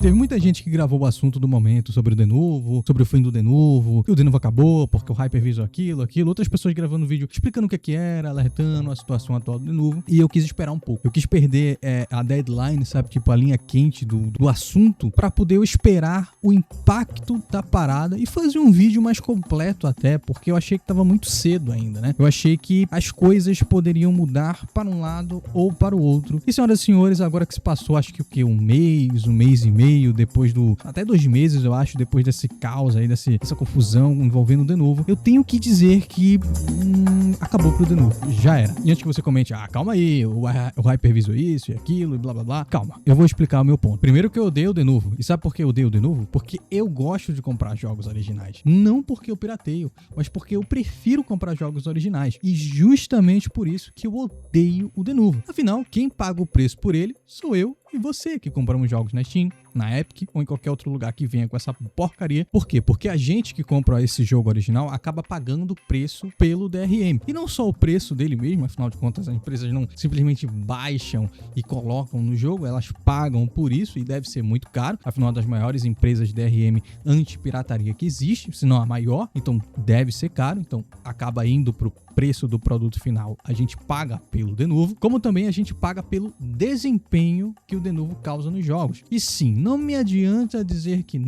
Teve muita gente que gravou o assunto do momento sobre o Denuvo, sobre o fim do Denuvo, que o Denuvo acabou porque o Hypervisor aquilo. Outras pessoas gravando vídeo explicando o que era, alertando a situação atual do Denuvo. E eu quis esperar um pouco. Eu quis perder a deadline, sabe? Tipo, a linha quente do assunto pra poder eu esperar o impacto da parada e fazer um vídeo mais completo até, porque eu achei que tava muito cedo ainda, né? Eu achei que as coisas poderiam mudar para um lado ou para o outro. E, senhoras e senhores, agora que se passou, acho que o quê? Um mês e meio depois até 2 meses, eu acho, depois desse caos aí, dessa confusão envolvendo o Denuvo, eu tenho que dizer que acabou pro Denuvo. Já era. E antes que você comente, calma aí, o Hypervisor isso e aquilo e blá blá blá. Calma, eu vou explicar o meu ponto. Primeiro que eu odeio o Denuvo. E sabe por que eu odeio o Denuvo? Porque eu gosto de comprar jogos originais. Não porque eu pirateio, mas porque eu prefiro comprar jogos originais. E justamente por isso que eu odeio o Denuvo. Afinal, quem paga o preço por ele sou eu e você que compramos jogos na Steam, na Epic ou em qualquer outro lugar que venha com essa porcaria. Por quê? Porque a gente que compra esse jogo original acaba pagando o preço pelo DRM. E não só o preço dele mesmo, afinal de contas as empresas não simplesmente baixam e colocam no jogo, elas pagam por isso e deve ser muito caro. Afinal, das maiores empresas de DRM anti-pirataria que existe, se não a maior, então deve ser caro, então acaba indo pro preço do produto final, a gente paga pelo Denuvo, como também a gente paga pelo desempenho que o Denuvo causa nos jogos. E sim, não me adianta dizer que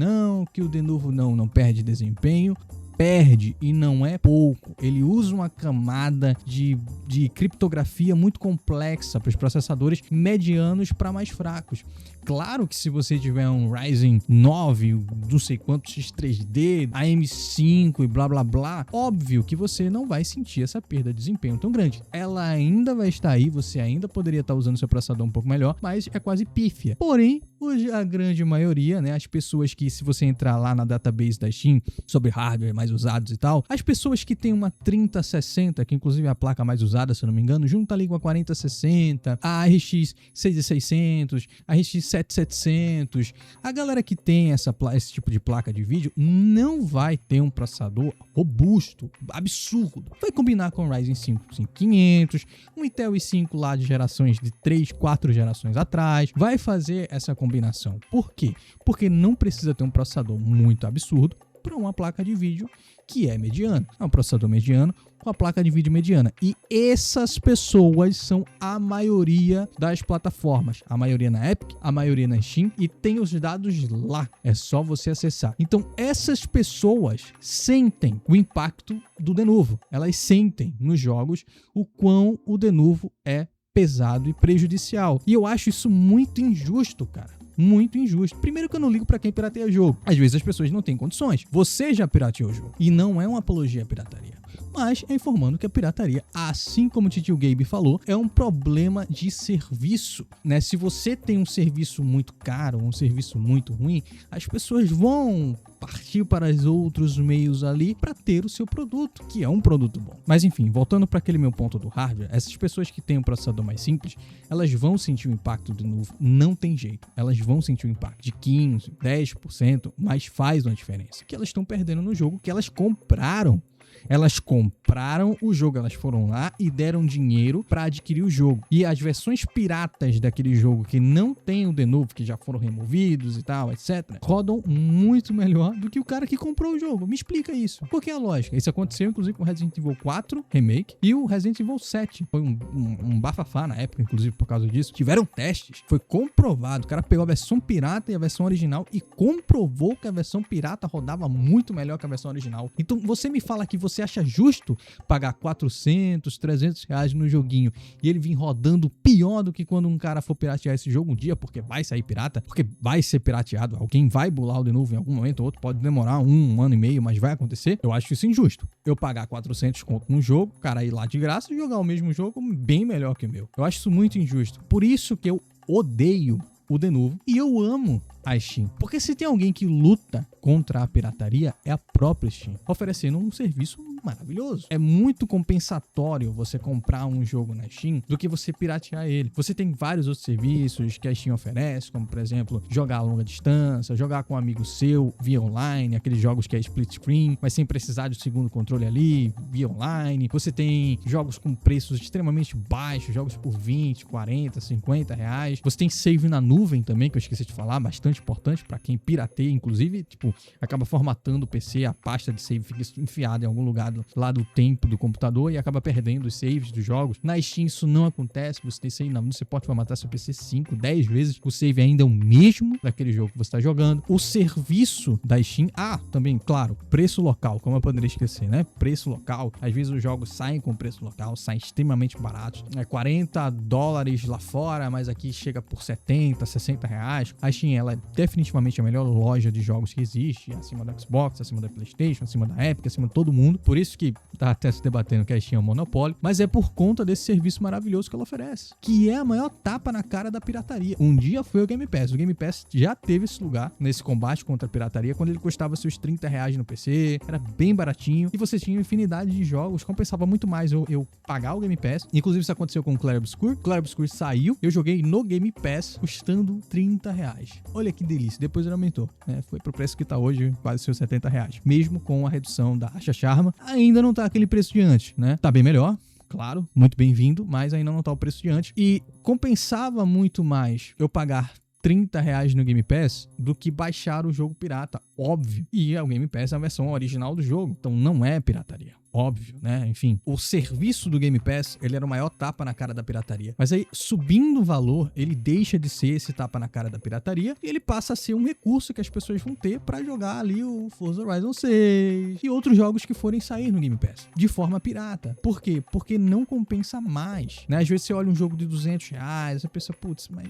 o Denuvo não perde desempenho. Perde, e não é pouco. Ele usa uma camada de criptografia muito complexa para os processadores medianos para mais fracos. Claro que se você tiver um Ryzen 9, não sei quanto X3D, AM5 e blá blá blá, óbvio que você não vai sentir essa perda de desempenho tão grande. Ela ainda vai estar aí, você ainda poderia estar usando seu processador um pouco melhor, mas é quase pífia. Porém, hoje a grande maioria, né, as pessoas que, se você entrar lá na database da Steam sobre hardware mais usados e tal, as pessoas que tem uma 3060, que inclusive é a placa mais usada, se eu não me engano, junta ali com a 4060, a RX 6600, a RX 7700, a galera que tem esse tipo de placa de vídeo não vai ter um processador robusto, absurdo. Vai combinar com o Ryzen 5 5500, um Intel i5 lá de gerações de 3, 4 gerações atrás, vai fazer essa combinação. Por quê? Porque não precisa ter um processador muito absurdo para uma placa de vídeo que é mediana. É um processador mediano com a placa de vídeo mediana. E essas pessoas são a maioria das plataformas. A maioria na Epic, a maioria na Steam, e tem os dados lá. É só você acessar. Então, essas pessoas sentem o impacto do Denuvo. Elas sentem nos jogos o quão o Denuvo é pesado e prejudicial. E eu acho isso muito injusto, cara. Muito injusto. Primeiro que eu não ligo pra quem pirateia o jogo. Às vezes as pessoas não têm condições. Você já pirateou o jogo. E não é uma apologia à pirataria. Mas é informando que a pirataria, assim como o Titio Gabe falou, é um problema de serviço, né? Se você tem um serviço muito caro, um serviço muito ruim, as pessoas vão partir para os outros meios ali para ter o seu produto, que é um produto bom. Mas enfim, voltando para aquele meu ponto do hardware, essas pessoas que têm um processador mais simples, elas vão sentir o impacto do novo, não tem jeito. Elas vão sentir o impacto de 15%, 10%, mas faz uma diferença. Que elas estão perdendo no jogo que elas compraram. Elas compraram o jogo, elas foram lá e deram dinheiro para adquirir o jogo. E as versões piratas daquele jogo que não tem o Denuvo, que já foram removidos e tal, etc., rodam muito melhor do que o cara que comprou o jogo. Me explica isso. Por que a lógica? Isso aconteceu, inclusive, com o Resident Evil 4 Remake e o Resident Evil 7. Foi um bafafá na época, inclusive, por causa disso. Tiveram testes. Foi comprovado. O cara pegou a versão pirata e a versão original e comprovou que a versão pirata rodava muito melhor que a versão original. Então, você me fala que você acha justo pagar 400, 300 reais no joguinho e ele vir rodando pior do que quando um cara for piratear esse jogo um dia, porque vai sair pirata, porque vai ser pirateado, alguém vai bular o Denuvo em algum momento ou outro, pode demorar um ano e meio, mas vai acontecer. Eu acho isso injusto. Eu pagar 400 conto num jogo, o cara ir lá de graça e jogar o mesmo jogo bem melhor que o meu. Eu acho isso muito injusto. Por isso que eu odeio o Denuvo e eu amo a Steam. Porque se tem alguém que luta contra a pirataria, é a própria Steam, oferecendo um serviço maravilhoso. É muito compensatório você comprar um jogo na Steam do que você piratear ele. Você tem vários outros serviços que a Steam oferece, como por exemplo, jogar a longa distância, jogar com um amigo seu via online, aqueles jogos que é split screen, mas sem precisar de segundo controle ali, via online. Você tem jogos com preços extremamente baixos, jogos por 20, 40, 50 reais. Você tem save na nuvem também, que eu esqueci de falar, bastante importante pra quem pirateia, inclusive, tipo, acaba formatando o PC, a pasta de save fica enfiada em algum lugar lá do tempo do computador e acaba perdendo os saves dos jogos. Na Steam isso não acontece, você tem save na nuvem, você pode formatar seu PC 5, 10 vezes, o save ainda é o mesmo daquele jogo que você está jogando. O serviço da Steam, também, claro, preço local, como eu poderia esquecer, né? Preço local, às vezes os jogos saem com preço local, saem extremamente baratos, $40 lá fora, mas aqui chega por 70, 60 reais. A Steam, ela é definitivamente a melhor loja de jogos que existe, acima da Xbox, acima da PlayStation, acima da Epic, acima de todo mundo. Por isso que tá até se debatendo que a Steam é um monopólio, mas é por conta desse serviço maravilhoso que ela oferece, que é a maior tapa na cara da pirataria. Um dia foi o Game Pass. O Game Pass já teve esse lugar nesse combate contra a pirataria, quando ele custava seus 30 reais no PC, era bem baratinho, e você tinha infinidade de jogos, compensava muito mais eu pagar o Game Pass. Inclusive isso aconteceu com o Clair Obscur. Clair Obscur saiu, eu joguei no Game Pass custando 30 reais. Olha que delícia, depois ele aumentou, né? Foi pro preço que tá hoje, quase seus 70 reais. Mesmo com a redução da Racha Charma, ainda não tá aquele preço de antes, né? Tá bem melhor, claro, muito bem-vindo, mas ainda não tá o preço de antes. E compensava muito mais eu pagar 30 reais no Game Pass do que baixar o jogo pirata, óbvio. E o Game Pass é a versão original do jogo, então não é pirataria. Óbvio, né? Enfim, o serviço do Game Pass, ele era o maior tapa na cara da pirataria. Mas aí, subindo o valor, ele deixa de ser esse tapa na cara da pirataria e ele passa a ser um recurso que as pessoas vão ter pra jogar ali o Forza Horizon 6 e outros jogos que forem sair no Game Pass, de forma pirata. Por quê? Porque não compensa mais, né? Às vezes você olha um jogo de 200 reais, você pensa, putz, mas...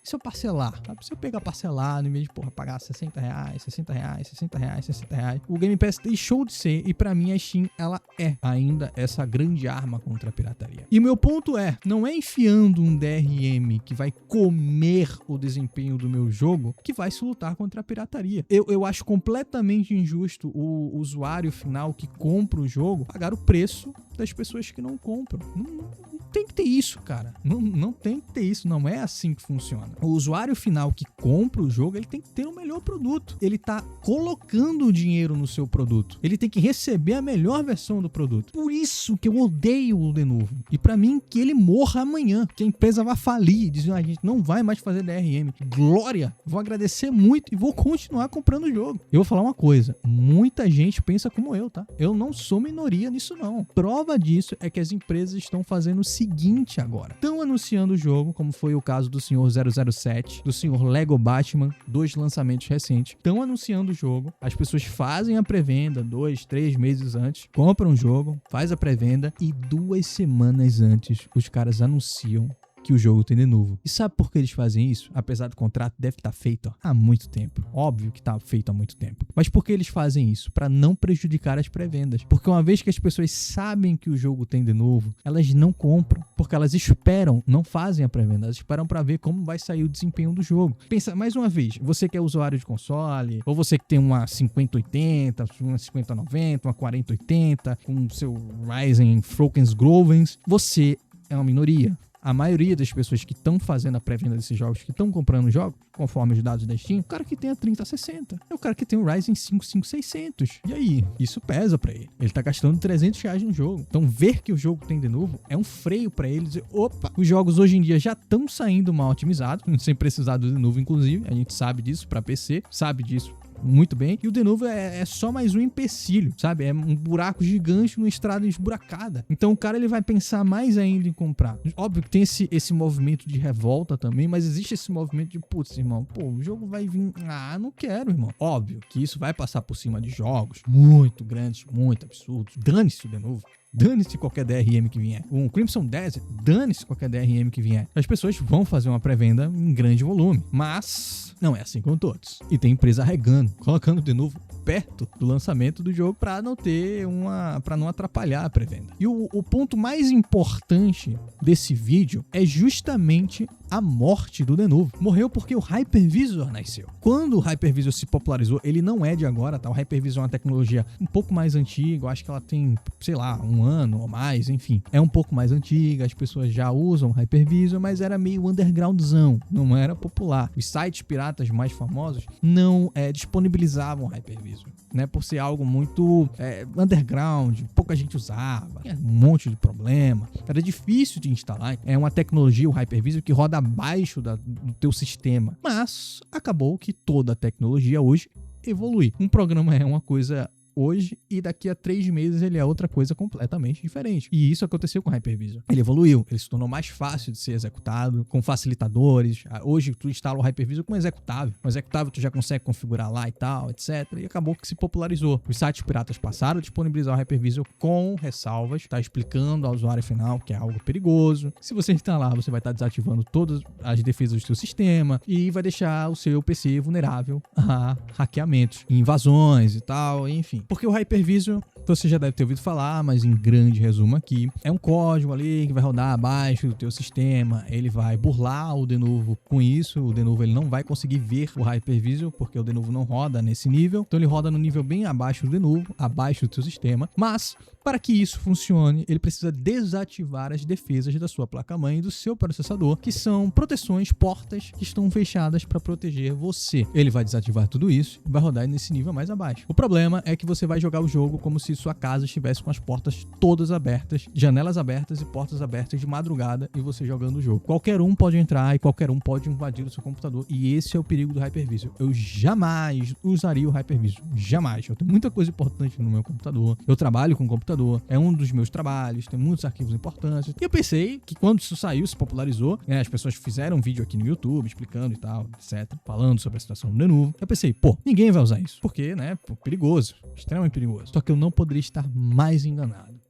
E se eu parcelar? Sabe? Se eu pegar parcelado, em vez de, pagar 60 reais, 60 reais, 60 reais, 60 reais, o Game Pass deixou de ser, e pra mim a Steam, ela é ainda essa grande arma contra a pirataria. E o meu ponto não é enfiando um DRM que vai comer o desempenho do meu jogo que vai se lutar contra a pirataria. Eu acho completamente injusto o usuário final que compra o jogo pagar o preço das pessoas que não compram. Não tem que ter isso, cara. Não tem que ter isso. Não é assim que funciona. O usuário final que compra o jogo, ele tem que ter o melhor produto. Ele tá colocando o dinheiro no seu produto. Ele tem que receber a melhor versão do produto. Por isso que eu odeio o Denuvo. E pra mim, que ele morra amanhã. Que a empresa vai falir. Dizer, a gente não vai mais fazer DRM. Glória! Vou agradecer muito e vou continuar comprando o jogo. Eu vou falar uma coisa. Muita gente pensa como eu, tá? Eu não sou minoria nisso, não. Prova disso é que as empresas estão fazendo o seguinte agora. Estão anunciando o jogo, como foi o caso do senhor 007, do senhor Lego Batman, 2 lançamentos recentes. Estão anunciando o jogo, as pessoas fazem a pré-venda 2, 3 meses antes, compram o jogo, faz a pré-venda e 2 semanas antes os caras anunciam que o jogo tem de novo. E sabe por que eles fazem isso? Apesar do contrato deve estar feito há muito tempo. Óbvio que está feito há muito tempo. Mas por que eles fazem isso? Para não prejudicar as pré-vendas. Porque uma vez que as pessoas sabem que o jogo tem de novo, elas não compram. Porque elas esperam, não fazem a pré-venda. Elas esperam para ver como vai sair o desempenho do jogo. Pensa, mais uma vez, você que é usuário de console, ou você que tem uma 5080, uma 5090, uma 4080, com o seu Ryzen Frokensgrovens, você é uma minoria. A maioria das pessoas que estão fazendo a pré-venda desses jogos, que estão comprando jogos, conforme os dados da Steam, o cara que tem a 3060, é o cara que tem o Ryzen 5 5600. E aí? Isso pesa pra ele. Ele tá gastando 300 reais no jogo. Então, ver que o jogo tem de novo é um freio pra ele dizer, opa, os jogos hoje em dia já estão saindo mal otimizados, sem precisar do de novo, inclusive. A gente sabe disso pra PC, sabe disso muito bem. E o de novo é só mais um empecilho, sabe? É um buraco gigante numa estrada esburacada. Então o cara ele vai pensar mais ainda em comprar. Óbvio que tem esse movimento de revolta também, mas existe esse movimento de, putz, irmão, o jogo vai vir... não quero, irmão. Óbvio que isso vai passar por cima de jogos muito grandes, muito absurdos. Dane-se o de novo. Dane-se qualquer DRM que vier. Um Crimson Desert, dane-se qualquer DRM que vier. As pessoas vão fazer uma pré-venda em grande volume. Mas não é assim com todos. E tem empresa regando, colocando de novo perto do lançamento do jogo para não atrapalhar a pré-venda. E o ponto mais importante desse vídeo é justamente a morte do Denuvo. Morreu porque o Hypervisor nasceu. Quando o Hypervisor se popularizou, ele não é de agora, tá? O Hypervisor é uma tecnologia um pouco mais antiga, eu acho que ela tem, sei lá, 1 ano ou mais, enfim. É um pouco mais antiga, as pessoas já usam o Hypervisor, mas era meio undergroundzão, não era popular. Os sites piratas mais famosos não disponibilizavam o Hypervisor, né? Por ser algo muito underground, pouca gente usava, tinha um monte de problema, era difícil de instalar. É uma tecnologia, o Hypervisor, que roda abaixo do teu sistema. Mas acabou que toda a tecnologia hoje evolui. Um programa é uma coisa hoje e daqui a 3 meses ele é outra coisa completamente diferente. E isso aconteceu com o Hypervisor. Ele evoluiu, ele se tornou mais fácil de ser executado, com facilitadores. Hoje tu instala o Hypervisor com um executável. O executável tu já consegue configurar lá e tal, etc. E acabou que se popularizou. Os sites piratas passaram a disponibilizar o Hypervisor com ressalvas, tá explicando ao usuário final que é algo perigoso. Se você instalar, você vai estar desativando todas as defesas do seu sistema e vai deixar o seu PC vulnerável a hackeamentos, invasões e tal, enfim. Porque o Hypervisor, você já deve ter ouvido falar, mas em grande resumo aqui, é um código ali que vai rodar abaixo do teu sistema, ele vai burlar o Denuvo com isso, o Denuvo ele não vai conseguir ver o Hypervisor, porque o Denuvo não roda nesse nível, então ele roda no nível bem abaixo do Denuvo, abaixo do teu sistema, mas para que isso funcione, ele precisa desativar as defesas da sua placa-mãe e do seu processador, que são proteções, portas que estão fechadas para proteger você. Ele vai desativar tudo isso e vai rodar nesse nível mais abaixo. O problema é que você vai jogar o jogo como se sua casa estivesse com as portas todas abertas, janelas abertas e portas abertas de madrugada e você jogando o jogo. Qualquer um pode entrar e qualquer um pode invadir o seu computador e esse é o perigo do Hypervisor. Eu jamais usaria o Hypervisor. Jamais. Eu tenho muita coisa importante no meu computador. Eu trabalho com computador. É um dos meus trabalhos, tem muitos arquivos importantes. E eu pensei que quando isso saiu, se popularizou, né, as pessoas fizeram um vídeo aqui no YouTube explicando e tal, etc, falando sobre a situação do Denuvo. Eu pensei, ninguém vai usar isso. Porque, né, perigoso, extremamente perigoso. Só que eu não poderia estar mais enganado.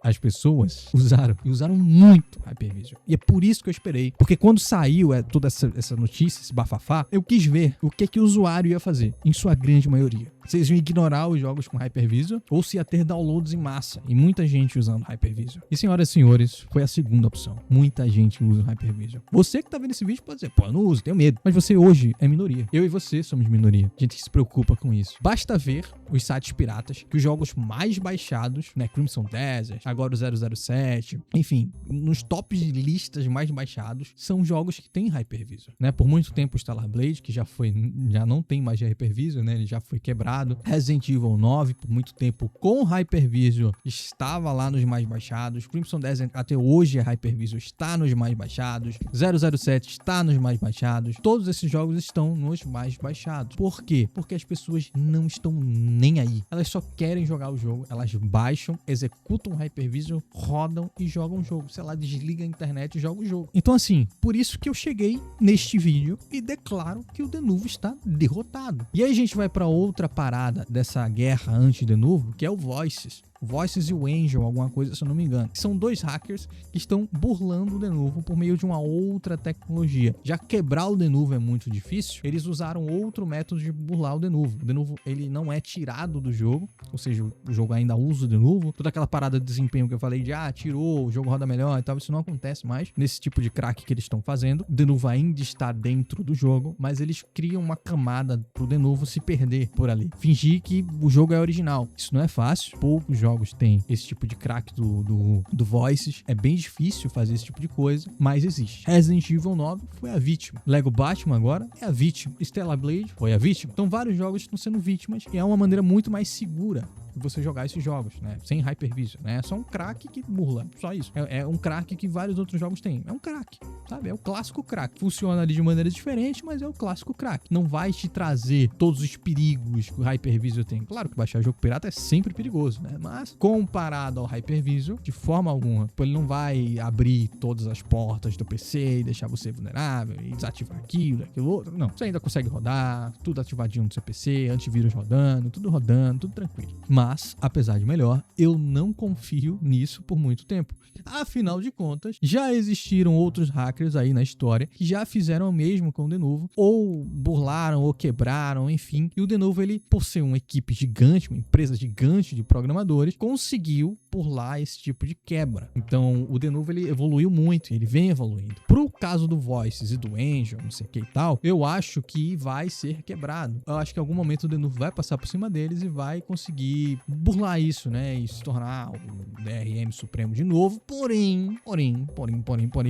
As pessoas usaram muito Hypervisor. E é por isso que eu esperei. Porque quando saiu toda essa notícia, esse bafafá, eu quis ver o que o usuário ia fazer, em sua grande maioria. Vocês iam ignorar os jogos com Hypervisor ou se ia ter downloads em massa. E muita gente usando Hypervisor. E senhoras e senhores, foi a segunda opção. Muita gente usa o Hypervisor. Você que tá vendo esse vídeo pode dizer, eu não uso, tenho medo. Mas você hoje é minoria. Eu e você somos minoria. Gente que se preocupa com isso. Basta ver os sites piratas que os jogos mais baixados, né, Crimson Desert, agora o 007, enfim, nos tops de listas mais baixados, são jogos que têm Hypervisor, né? Por muito tempo o Stellar Blade, que já não tem mais Hypervisor, né? Ele já foi quebrado. Resident Evil 9, por muito tempo com Hypervisor, estava lá nos mais baixados. Crimson Desert até hoje é Hypervisor, está nos mais baixados. 007 está nos mais baixados. Todos esses jogos estão nos mais baixados. Por quê? Porque as pessoas não estão nem aí. Elas só querem jogar o jogo, elas baixam, executam o Hypervisor, rodam e jogam o jogo. Sei lá, desliga a internet e joga o jogo. Então assim, por isso que eu cheguei neste vídeo e declaro que o Denuvo está derrotado. E aí a gente vai para outra parada dessa guerra anti-Denuvo, que é o Voices. Voices e o Angel, alguma coisa, se eu não me engano. São 2 hackers que estão burlando o Denuvo por meio de uma outra tecnologia. Já quebrar o Denuvo é muito difícil, eles usaram outro método de burlar o Denuvo. O Denuvo, ele não é tirado do jogo, ou seja, o jogo ainda usa o Denuvo. Toda aquela parada de desempenho que eu falei de, tirou, o jogo roda melhor e tal, isso não acontece mais nesse tipo de crack que eles estão fazendo. O Denuvo ainda está dentro do jogo, mas eles criam uma camada pro Denuvo se perder por ali. Fingir que o jogo é original. Isso não é fácil, poucos jogos tem esse tipo de crack do Voices. É bem difícil fazer esse tipo de coisa, mas existe. Resident Evil 9 foi a vítima. Lego Batman agora é a vítima. Stellar Blade foi a vítima. Então vários jogos estão sendo vítimas e é uma maneira muito mais segura você jogar esses jogos, né? Sem Hypervisor, né? É só um crack que burla, só isso. É um crack que vários outros jogos têm. É um crack, sabe? É o clássico crack. Funciona ali de maneira diferente, mas é o clássico crack. Não vai te trazer todos os perigos que o Hypervisor tem. Claro que baixar jogo pirata é sempre perigoso, né? Mas comparado ao Hypervisor, de forma alguma, ele não vai abrir todas as portas do PC e deixar você vulnerável e desativar aquilo outro. Não. Você ainda consegue rodar, tudo ativadinho no seu PC, antivírus rodando, tudo tranquilo. Mas, apesar de melhor, eu não confio nisso por muito tempo. Afinal de contas, já existiram outros hackers aí na história que já fizeram o mesmo com o Denuvo, ou burlaram, ou quebraram, enfim. E o Denuvo, ele, por ser uma equipe gigante, uma empresa gigante de programadores, conseguiu burlar esse tipo de quebra. Então, o Denuvo, ele evoluiu muito, ele vem evoluindo. Pro caso do Voices e do Angel, não sei o que e tal, eu acho que vai ser quebrado. Eu acho que em algum momento o Denuvo vai passar por cima deles e vai conseguir burlar isso, né? E se tornar o DRM Supremo de novo. Porém,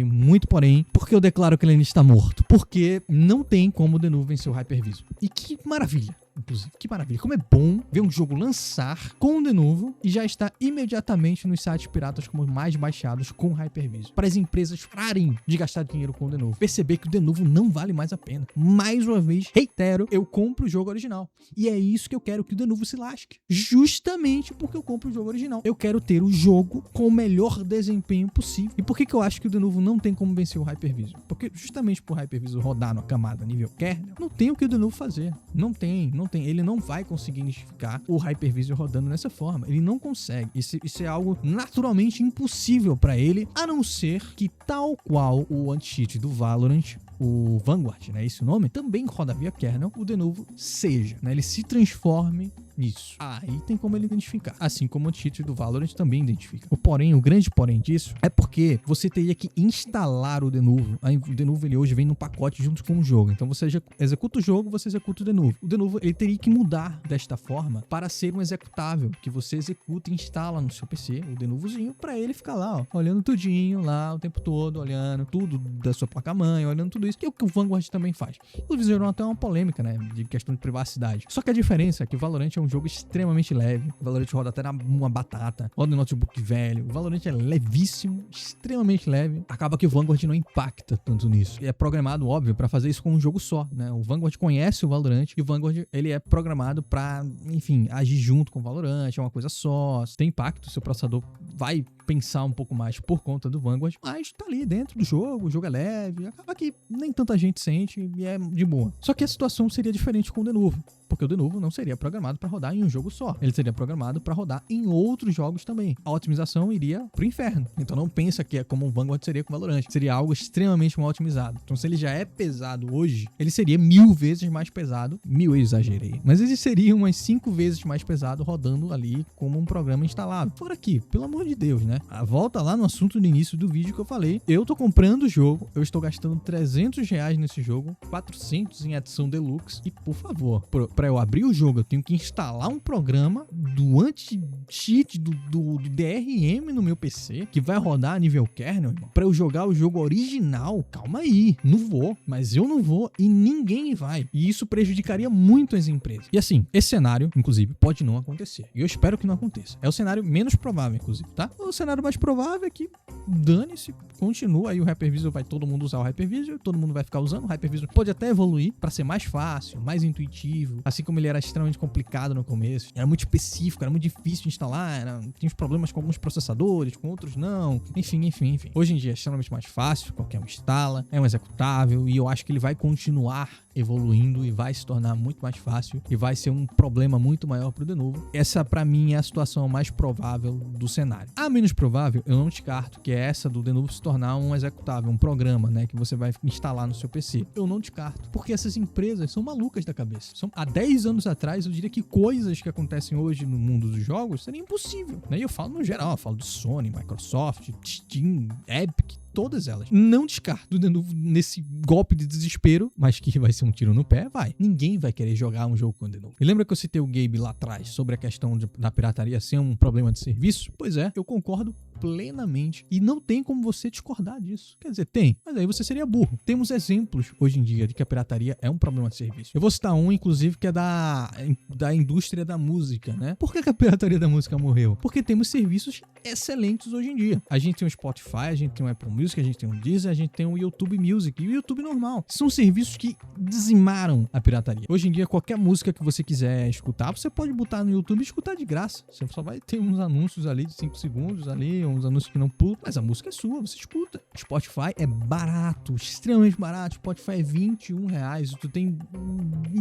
muito porém, porque eu declaro que ele ainda está morto. Porque não tem como o Denuvo vencer o Hypervisor. E que maravilha! Inclusive, que maravilha. Como é bom ver um jogo lançar com o Denuvo e já estar imediatamente nos sites piratas como mais baixados com o Hypervisor. Para as empresas pararem de gastar dinheiro com o Denuvo. Perceber que o Denuvo não vale mais a pena. Mais uma vez, reitero, eu compro o jogo original. E é isso que eu quero, que o Denuvo se lasque. Justamente porque eu compro o jogo original. Eu quero ter o jogo com o melhor desempenho possível. E por que eu acho que o Denuvo não tem como vencer o Hypervisor? Porque justamente por Hypervisor rodar na camada nível kernel, não tem o que o Denuvo fazer. Não tem. Ele não vai conseguir identificar o Hypervisor rodando dessa forma. Ele não consegue. Isso é algo naturalmente impossível para ele, a não ser que, tal qual o anti-cheat do Valorant, o Vanguard, né? Esse nome, também roda via kernel, o Denuvo seja, né? Ele se transforme nisso. Aí tem como ele identificar. Assim como o anti-cheat do Valorant também identifica. O grande porém disso é porque você teria que instalar o Denuvo. O Denuvo, ele hoje vem num pacote junto com o jogo. Então você executa o jogo, você executa o Denuvo. O Denuvo, ele teria que mudar desta forma para ser um executável que você executa e instala no seu PC, o Denuvozinho, para ele ficar lá, ó, olhando tudinho lá o tempo todo, olhando tudo da sua placa-mãe, olhando tudo isso, que é o que o Vanguard também faz. Eles gerou até uma polêmica, né, de questão de privacidade. Só que a diferença é que o Valorant é um jogo extremamente leve. O Valorant roda até numa batata, roda no notebook velho. O Valorant é levíssimo, extremamente leve. Acaba que o Vanguard não impacta tanto nisso. Ele é programado, óbvio, para fazer isso com um jogo só, né? O Vanguard conhece o Valorant e o Vanguard, ele é programado para, enfim, agir junto com o Valorant, é uma coisa só. Se tem impacto, seu processador vai pensar um pouco mais por conta do Vanguard, mas tá ali dentro do jogo, o jogo é leve, acaba que nem tanta gente sente e é de boa. Só que a situação seria diferente com o Denuvo, porque o Denuvo não seria programado para rodar em um jogo só. Ele seria programado para rodar em outros jogos também. A otimização iria pro inferno. Então não pensa que é como o Vanguard seria com o Valorant. Seria algo extremamente mal otimizado. Então se ele já é pesado hoje, ele seria 1000 vezes mais pesado. 1000 eu exagerei. Mas ele seria umas 5 vezes mais pesado rodando ali como um programa instalado. Fora aqui, pelo amor de Deus, né? Volta lá no assunto do início do vídeo que eu falei. Eu tô comprando o jogo, eu estou gastando R$300 nesse jogo, 400 em edição deluxe. E por favor, para eu abrir o jogo, eu tenho que instalar um programa do anti-cheat do DRM no meu PC, que vai rodar a nível kernel, para eu jogar o jogo original. Calma aí, não vou, mas eu não vou e ninguém vai. E isso prejudicaria muito as empresas. E assim, esse cenário, inclusive, pode não acontecer. E eu espero que não aconteça. É o cenário menos provável, inclusive, tá? O cenário mais provável é que dane-se, continua aí o Hypervisor, vai todo mundo usar o Hypervisor, todo mundo vai ficar usando. O Hypervisor pode até evoluir para ser mais fácil, mais intuitivo, assim como ele era extremamente complicado no começo, era muito específico, era muito difícil de instalar, tinha uns problemas com alguns processadores, com outros não, enfim. Hoje em dia é extremamente mais fácil, qualquer um instala, é um executável e eu acho que ele vai continuar evoluindo e vai se tornar muito mais fácil e vai ser um problema muito maior pro Denuvo. Essa, pra mim, é a situação mais provável do cenário. A menos provável, eu não descarto, que é essa do Denuvo se tornar um executável, um programa, né, que você vai instalar no seu PC. Eu não descarto, porque essas empresas são malucas da cabeça. Há 10 anos atrás, eu diria que coisas que acontecem hoje no mundo dos jogos seria impossível, né? E eu falo no geral, eu falo de Sony, Microsoft, Steam, Epic, todas elas. Não descarto de novo nesse golpe de desespero, mas que vai ser um tiro no pé, vai. Ninguém vai querer jogar um jogo com de novo. E lembra que eu citei o Gabe lá atrás sobre a questão da pirataria ser um problema de serviço? Pois é, eu concordo plenamente e não tem como você discordar disso. Quer dizer, tem, mas aí você seria burro. Temos exemplos hoje em dia de que a pirataria é um problema de serviço. Eu vou citar um, inclusive, que é da indústria da música, né? Por que a pirataria da música morreu? Porque temos serviços excelentes hoje em dia. A gente tem o Spotify, a gente tem o Apple Music, a gente tem o Deezer, a gente tem o YouTube Music e o YouTube normal. São serviços que dizimaram a pirataria. Hoje em dia, qualquer música que você quiser escutar, você pode botar no YouTube e escutar de graça. Você só vai ter uns anúncios ali de 5 segundos ali, uns anúncios que não pulam, mas a música é sua, você escuta. Spotify é barato, extremamente barato. Spotify é R$21. Tu tem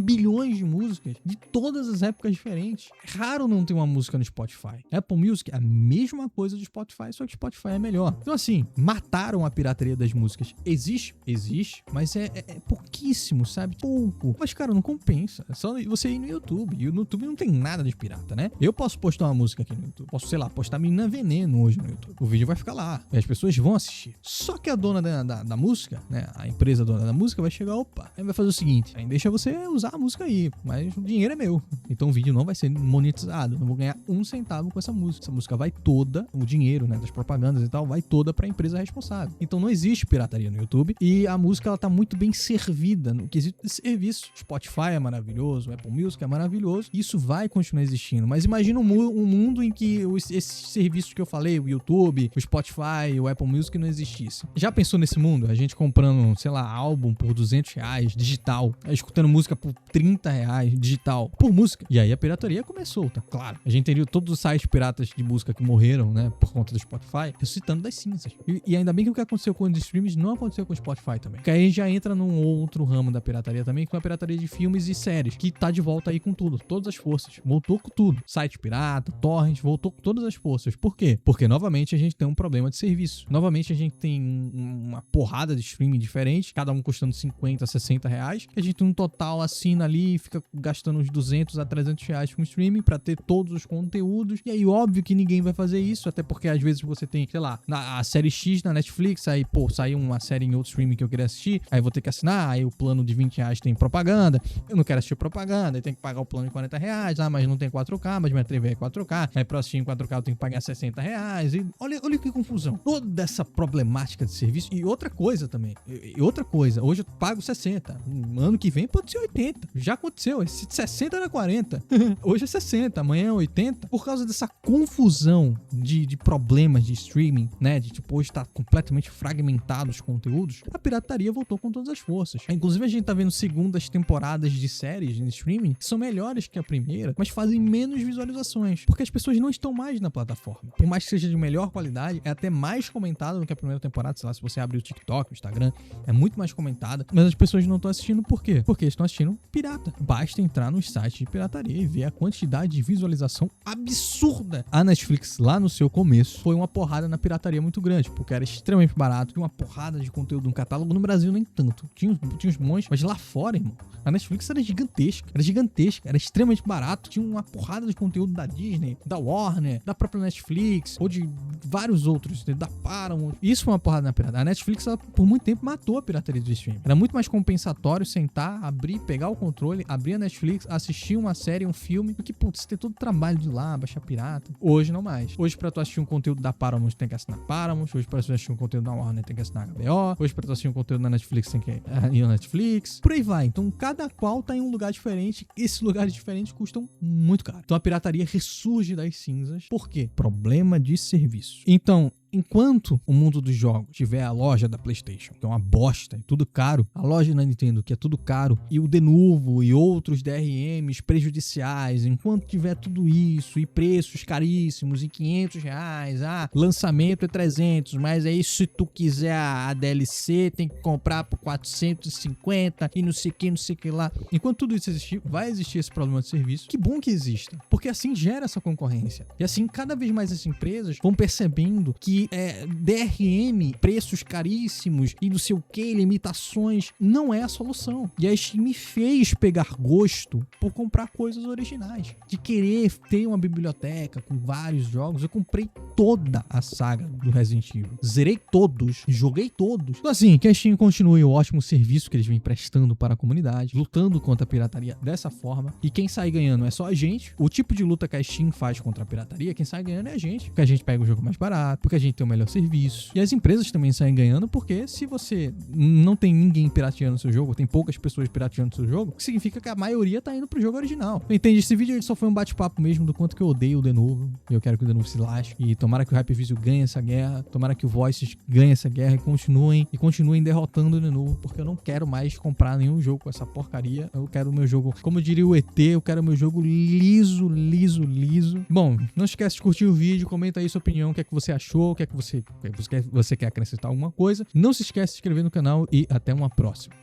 bilhões de músicas de todas as épocas diferentes. É raro não ter uma música no Spotify. Apple Music é a mesma coisa do Spotify, só que Spotify é melhor. Então assim, mataram a pirataria das músicas. Existe? Existe, mas é pouquíssimo, sabe? Pouco. Mas, cara, não compensa. É só você ir no YouTube. E no YouTube não tem nada de pirata, né? Eu posso postar uma música aqui no YouTube. Posso, sei lá, postar Menina Veneno hoje no YouTube. O vídeo vai ficar lá. E as pessoas vão assistir. Só que a dona da música, né? A empresa dona da música vai chegar, opa, aí vai fazer o seguinte, aí deixa você usar a música aí, mas o dinheiro é meu. Então o vídeo não vai ser monetizado. Eu não vou ganhar um centavo com essa música. Essa música vai toda, o dinheiro, né? Das propagandas e tal, vai toda pra empresa responsável. Então não existe pirataria no YouTube. E a música, ela tá muito bem servida no quesito de serviço. Spotify é maravilhoso, Apple Music é maravilhoso. Isso vai continuar existindo. Mas imagina um mundo em que esses serviços que eu falei, o YouTube, o Spotify, o Apple Music não existisse. Já pensou nesse mundo? A gente comprando, sei lá, álbum por R$200, digital. Escutando música por R$30, digital. Por música. E aí a pirataria começou, tá? Claro. A gente teria todos os sites piratas de música que morreram, né? Por conta do Spotify, ressuscitando das cinzas. E ainda bem que o que aconteceu com os streams não aconteceu com o Spotify também. Porque aí já entra num outro ramo da pirataria também, que é a pirataria de filmes e séries, que tá de volta aí com tudo. Todas as forças. Voltou com tudo. Site pirata, torrent, voltou com todas as forças. Por quê? Porque novamente a gente tem um problema de serviço. Novamente a gente tem uma porrada de streaming diferente, cada um custando R$50, R$60, que a gente no total assina ali e fica gastando uns R$200 a R$300 com streaming pra ter todos os conteúdos. E aí, óbvio que ninguém vai fazer isso, até porque às vezes você tem, sei lá, a série X na Netflix, aí, pô, saiu uma série em outro streaming que eu queria assistir, aí vou ter que assinar, aí o plano de R$20 tem propaganda, eu não quero assistir propaganda, aí tem que pagar o plano de R$40, mas não tem 4K, mas minha TV é 4K, aí pra assistir em 4K eu tenho que pagar R$60, e olha que confusão. Toda essa problemática de serviço, e outra coisa também, hoje eu pago 60, ano que vem pode ser 80, já aconteceu, esse 60 era 40, hoje é 60, amanhã é 80, por causa dessa confusão de problemas de streaming, né, de tipo, hoje tá completamente fragmentado os conteúdos, a pirataria voltou com todas as forças. Inclusive a gente tá vendo segundas temporadas de séries em streaming que são melhores que a primeira, mas fazem menos visualizações, porque as pessoas não estão mais na plataforma. Por mais que seja de melhor qualidade, é até mais comentada do que a primeira temporada, sei lá, se você abrir o TikTok, o Instagram, é muito mais comentada, mas as pessoas não estão assistindo por quê? Porque estão assistindo pirata. Basta entrar nos sites de pirataria e ver a quantidade de visualização absurda. A Netflix, lá no seu começo, foi uma porrada na pirataria muito grande, porque era extremamente barato, tinha uma porrada de conteúdo no catálogo. No Brasil nem tanto, tinha uns bons, mas lá fora, irmão, a Netflix era gigantesca, era extremamente barato, tinha uma porrada de conteúdo da Disney, da Warner, da própria Netflix, ou de vários outros, da Paramount. Isso foi uma porrada na pirataria. A Netflix, ela, por muito tempo, matou a pirataria do streaming. Era muito mais compensatório sentar, abrir, pegar o controle, abrir a Netflix, assistir uma série, um filme, do que, putz, ter todo o trabalho de ir lá, baixar pirata. Hoje não mais. Hoje, pra tu assistir um conteúdo da Paramount, tem que assinar Paramount. Hoje, pra tu assistir um conteúdo da Warner, tem que assinar HBO. Hoje, pra tu assistir um conteúdo na Netflix, tem que ir na Netflix. Por aí vai. Então, cada qual tá em um lugar diferente. Esses lugares diferentes custam muito caro. Então, a pirataria ressurge das cinzas. Por quê? Problema de serviço. Então, enquanto o mundo dos jogos tiver a loja da PlayStation, que é uma bosta, é tudo caro, a loja da Nintendo, que é tudo caro, e o Denuvo e outros DRMs prejudiciais, enquanto tiver tudo isso e preços caríssimos e R$500, lançamento é 300, mas aí se tu quiser a DLC tem que comprar por 450 e não sei o que lá. Enquanto tudo isso existir, vai existir esse problema de serviço. Que bom que exista, porque assim gera essa concorrência. E assim, cada vez mais as empresas vão percebendo que DRM, preços caríssimos e não sei o que, limitações, não é a solução. E a Steam me fez pegar gosto por comprar coisas originais, de querer ter uma biblioteca com vários jogos. Eu comprei toda a saga do Resident Evil, zerei todos, joguei todos. Então assim, que a Steam continue o ótimo serviço que eles vêm prestando para a comunidade, lutando contra a pirataria dessa forma, e quem sai ganhando é só a gente. O tipo de luta que a Steam faz contra a pirataria, quem sai ganhando é a gente, porque a gente pega o jogo mais barato, porque a gente tem o melhor serviço. E as empresas também saem ganhando, porque se você não tem ninguém pirateando o seu jogo, tem poucas pessoas pirateando o seu jogo, significa que a maioria tá indo pro jogo original. Entende? Esse vídeo só foi um bate-papo mesmo do quanto que eu odeio o Denuvo. Eu quero que o Denuvo se lasque. E tomara que o Hypervisual ganhe essa guerra. Tomara que o Voices ganhe essa guerra e continuem derrotando o Denuvo, porque eu não quero mais comprar nenhum jogo com essa porcaria. Eu quero o meu jogo, como diria o ET, eu quero o meu jogo liso. Bom, não esquece de curtir o vídeo, comenta aí sua opinião, o que é que você achou, que é que você quer acrescentar alguma coisa. Não se esquece de se inscrever no canal e até uma próxima.